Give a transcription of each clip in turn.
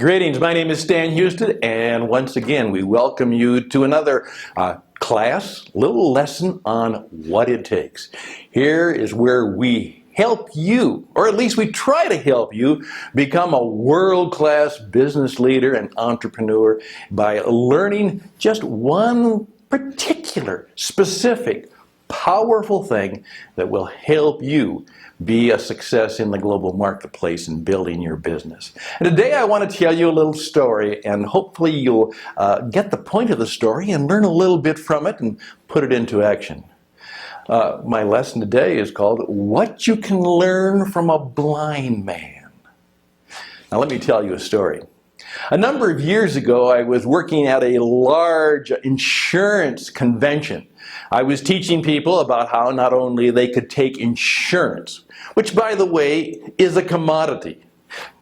Greetings, my name is Stan Hustad, and once again we welcome you to another little lesson on what it takes. Here is where we help you, or at least we try to help you, become a world-class business leader and entrepreneur by learning just one particular, specific, powerful thing that will help you be a success in the global marketplace and building your business. And today I want to tell you a little story, and hopefully you'll get the point of the story and learn a little bit from it and put it into action. My lesson today is called What You Can Learn from a Blind Man. Now let me tell you a story. A number of years ago, I was working at a large insurance convention. I was teaching people about how not only they could take insurance, which by the way is a commodity.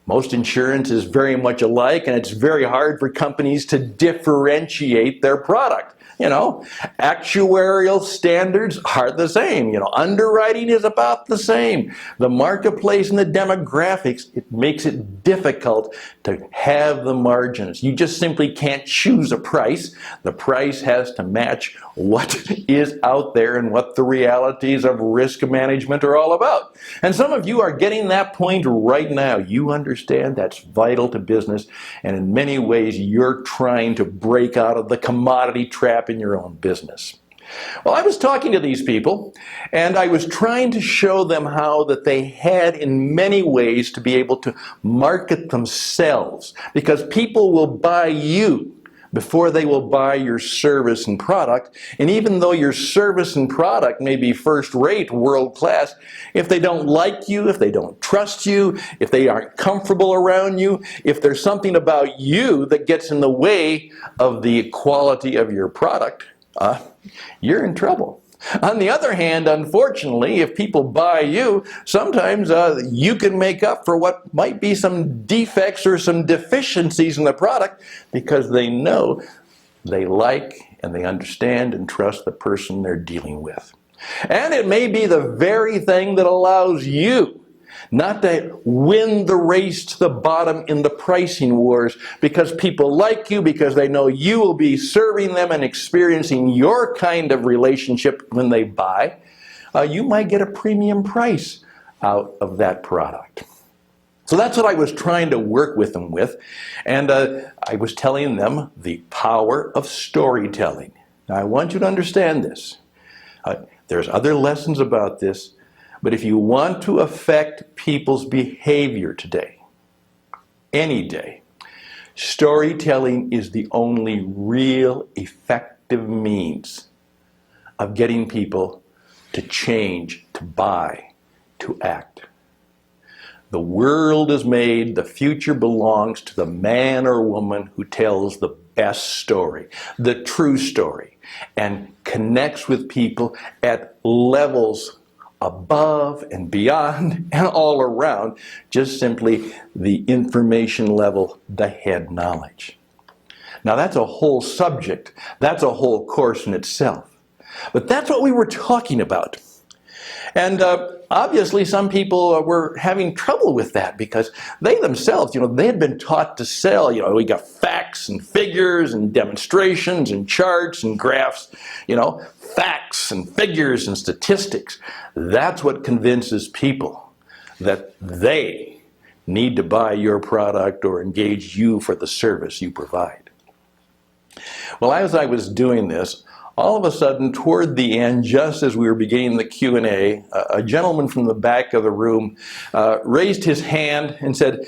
Most insurance is very much alike, and it's very hard for companies to differentiate their product. Actuarial standards are the same. Underwriting is about the same. The marketplace and the demographics, it makes it difficult to have the margins. You just simply can't choose a price. The price has to match what is out there and what the realities of risk management are all about. And some of you are getting that point right now. You understand that's vital to business, and in many ways you're trying to break out of the commodity trap in your own business. Well, I was talking to these people, and I was trying to show them how that they had in many ways to be able to market themselves, because people will buy you before they will buy your service and product. And even though your service and product may be first-rate, world-class, if they don't like you, if they don't trust you, if they aren't comfortable around you, if there's something about you that gets in the way of the quality of your product, you're in trouble. On the other hand, unfortunately, if people buy you, sometimes you can make up for what might be some defects or some deficiencies in the product, because they know they like and they understand and trust the person they're dealing with. And it may be the very thing that allows you not to win the race to the bottom in the pricing wars, because people like you, because they know you will be serving them and experiencing your kind of relationship when they buy. You might get a premium price out of that product. So that's what I was trying to work with them with, and I was telling them the power of storytelling. Now I want you to understand this. There's other lessons about this, but if you want to affect people's behavior today, any day, storytelling is the only real effective means of getting people to change, to buy, to act. The world is made, the future belongs to the man or woman who tells the best story, the true story, and connects with people at levels above and beyond and all around just simply the information level, the head knowledge. Now that's a whole subject. That's a whole course in itself. But that's what we were talking about. And obviously some people were having trouble with that, because they themselves, they had been taught to sell. We got facts and figures and demonstrations and charts and graphs, facts and figures and statistics. That's what convinces people that they need to buy your product or engage you for the service you provide. Well, as I was doing this, all of a sudden, toward the end, just as we were beginning the Q&A, a gentleman from the back of the room raised his hand and said,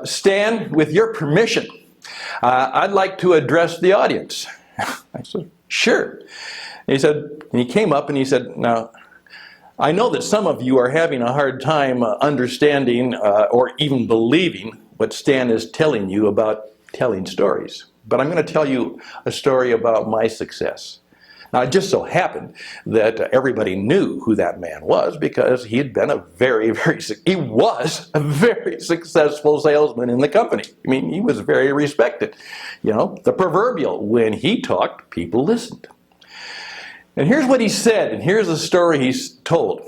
"Stan, with your permission, I'd like to address the audience." I said, "Sure." And he came up and he said, "Now, I know that some of you are having a hard time understanding or even believing what Stan is telling you about telling stories. But I'm going to tell you a story about my success." Now, it just so happened that everybody knew who that man was, because he had been he was a very successful salesman in the company. I mean, he was very respected. The proverbial, when he talked, people listened. And here's what he said, and here's the story he's told.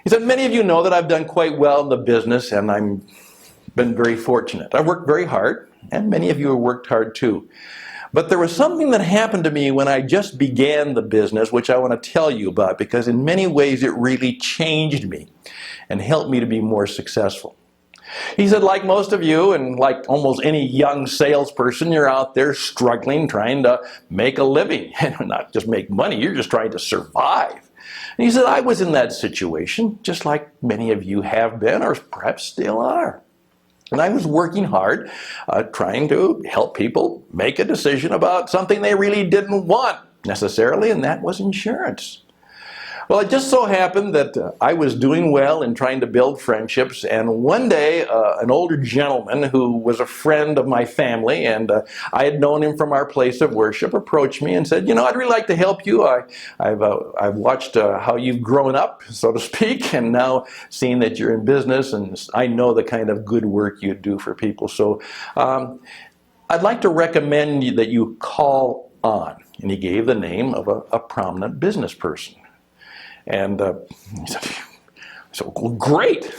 He said, "Many of you know that I've done quite well in the business, and I've been very fortunate. I've worked very hard. and many of you have worked hard too. But there was something that happened to me when I just began the business, which I want to tell you about, because in many ways it really changed me and helped me to be more successful. He said, like most of you, and like almost any young salesperson, you're out there struggling, trying to make a living. And not just make money, you're just trying to survive. And he said, I was in that situation, just like many of you have been, or perhaps still are. And I was working hard, trying to help people make a decision about something they really didn't want necessarily, and that was insurance. Well, it just so happened that I was doing well in trying to build friendships, and one day an older gentleman who was a friend of my family, and I had known him from our place of worship, approached me and said, you know, I'd really like to help you. I've watched how you've grown up, so to speak, and now seeing that you're in business, and I know the kind of good work you do for people. So I'd like to recommend that you call on. And he gave the name of a prominent business person. And he said, so well, great.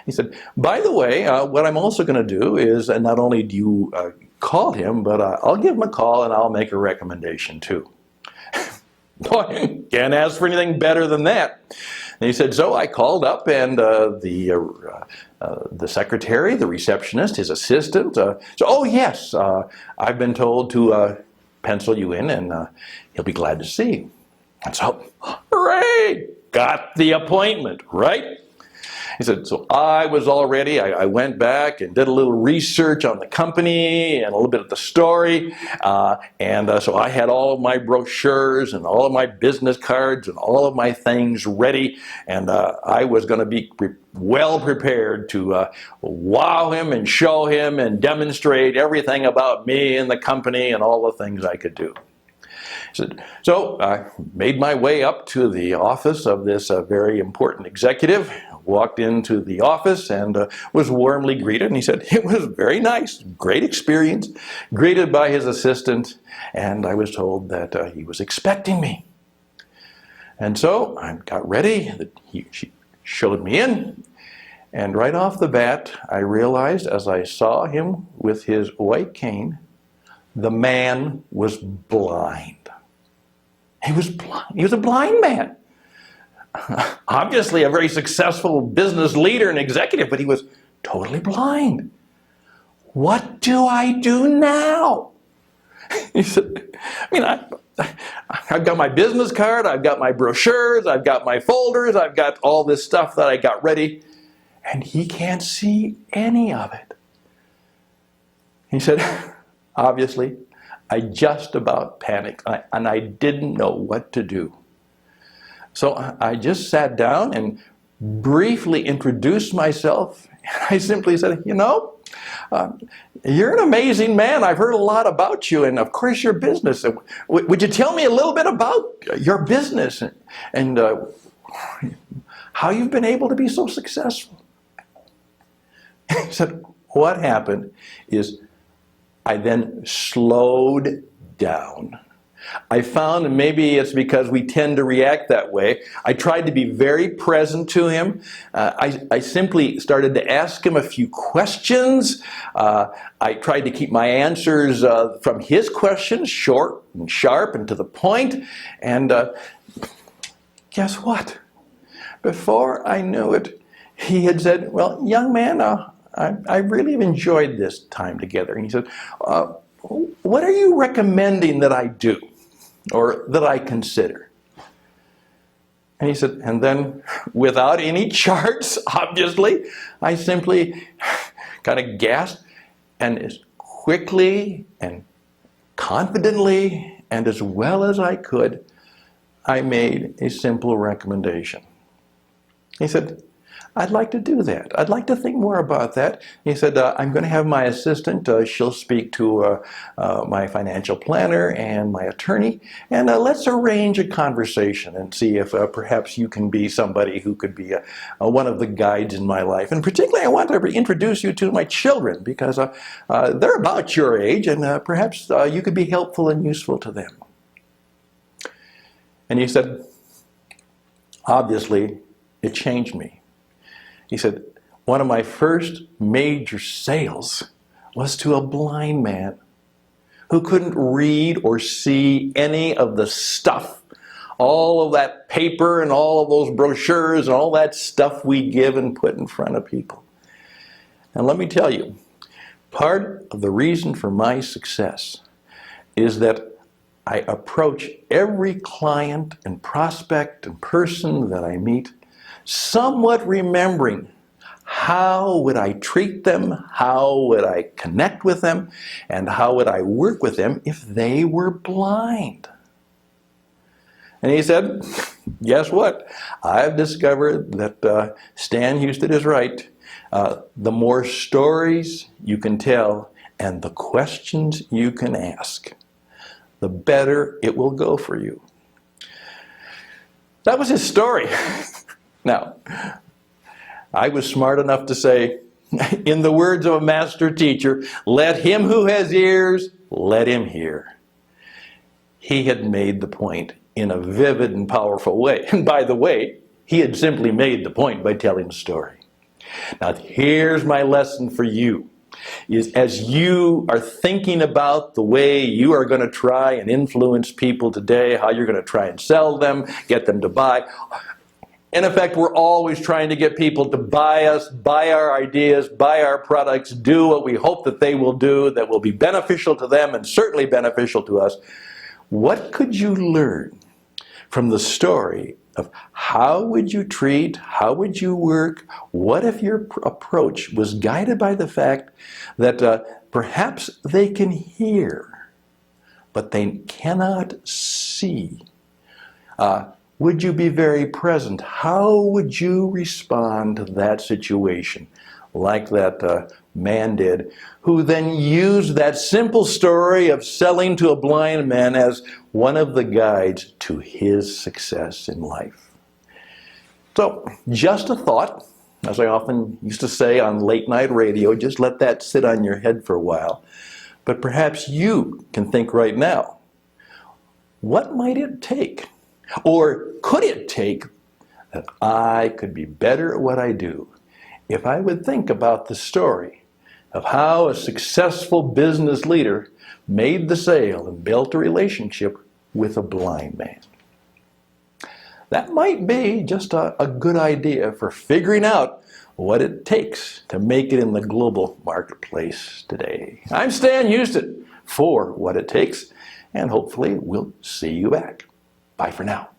He said, by the way, what I'm also going to do is not only do you call him, but I'll give him a call and I'll make a recommendation too. Boy, can't ask for anything better than that. And he said, so I called up, and the secretary, the receptionist, his assistant, oh yes, I've been told to pencil you in, and he'll be glad to see you. And so, hooray, got the appointment, right? He said, so I was all ready. I went back and did a little research on the company and a little bit of the story. So I had all of my brochures and all of my business cards and all of my things ready. And I was going to be well prepared to wow him and show him and demonstrate everything about me and the company and all the things I could do. So I made my way up to the office of this very important executive, walked into the office and was warmly greeted. And he said, it was very nice, great experience, greeted by his assistant. And I was told that he was expecting me. And so I got ready. She showed me in. And right off the bat, I realized as I saw him with his white cane, the man was blind. He was blind. He was a blind man. Obviously a very successful business leader and executive, but he was totally blind. What do I do now? He said, I've got my business card, I've got my brochures, I've got my folders, I've got all this stuff that I got ready, and he can't see any of it. He said, obviously, I just about panicked, and I didn't know what to do. So I just sat down and briefly introduced myself. I simply said, you know, you're an amazing man. I've heard a lot about you, and of course your business. Would you tell me a little bit about your business and how you've been able to be so successful? He said, what happened is I then slowed down. I found, and maybe it's because we tend to react that way, I tried to be very present to him. I simply started to ask him a few questions. I tried to keep my answers from his questions short and sharp and to the point. And guess what? Before I knew it, he had said, well, young man, I really have enjoyed this time together. And he said, what are you recommending that I do or that I consider? And he said, and then without any charts, obviously, I simply kind of gasped, and as quickly and confidently and as well as I could, I made a simple recommendation. He said, I'd like to do that. I'd like to think more about that. He said, I'm going to have my assistant, she'll speak to my financial planner and my attorney, and let's arrange a conversation and see if perhaps you can be somebody who could be one of the guides in my life. And particularly, I want to introduce you to my children, because they're about your age, and perhaps you could be helpful and useful to them. And he said, obviously, it changed me. He said, one of my first major sales was to a blind man who couldn't read or see any of the stuff, all of that paper and all of those brochures and all that stuff we give and put in front of people. And let me tell you, part of the reason for my success is that I approach every client and prospect and person that I meet somewhat remembering how would I treat them, how would I connect with them, and how would I work with them if they were blind. And he said, guess what? I've discovered that Stan Hustad is right. The more stories you can tell and the questions you can ask, the better it will go for you. That was his story. Now, I was smart enough to say, in the words of a master teacher, let him who has ears, let him hear. He had made the point in a vivid and powerful way. And by the way, he had simply made the point by telling the story. Now, here's my lesson for you. Is as you are thinking about the way you are going to try and influence people today, how you're going to try and sell them, get them to buy. In effect, we're always trying to get people to buy us, buy our ideas, buy our products, do what we hope that they will do that will be beneficial to them and certainly beneficial to us. What could you learn from the story of how would you treat, how would you work, what if your approach was guided by the fact that perhaps they can hear, but they cannot see? Would you be very present? How would you respond to that situation like that man did, who then used that simple story of selling to a blind man as one of the guides to his success in life? So, just a thought, as I often used to say on late night radio, just let that sit on your head for a while. But perhaps you can think right now, what might it take? Or could it take that I could be better at what I do if I would think about the story of how a successful business leader made the sale and built a relationship with a blind man? That might be just a good idea for figuring out what it takes to make it in the global marketplace today. I'm Stan Hustad for What It Takes, and hopefully we'll see you back. Bye for now.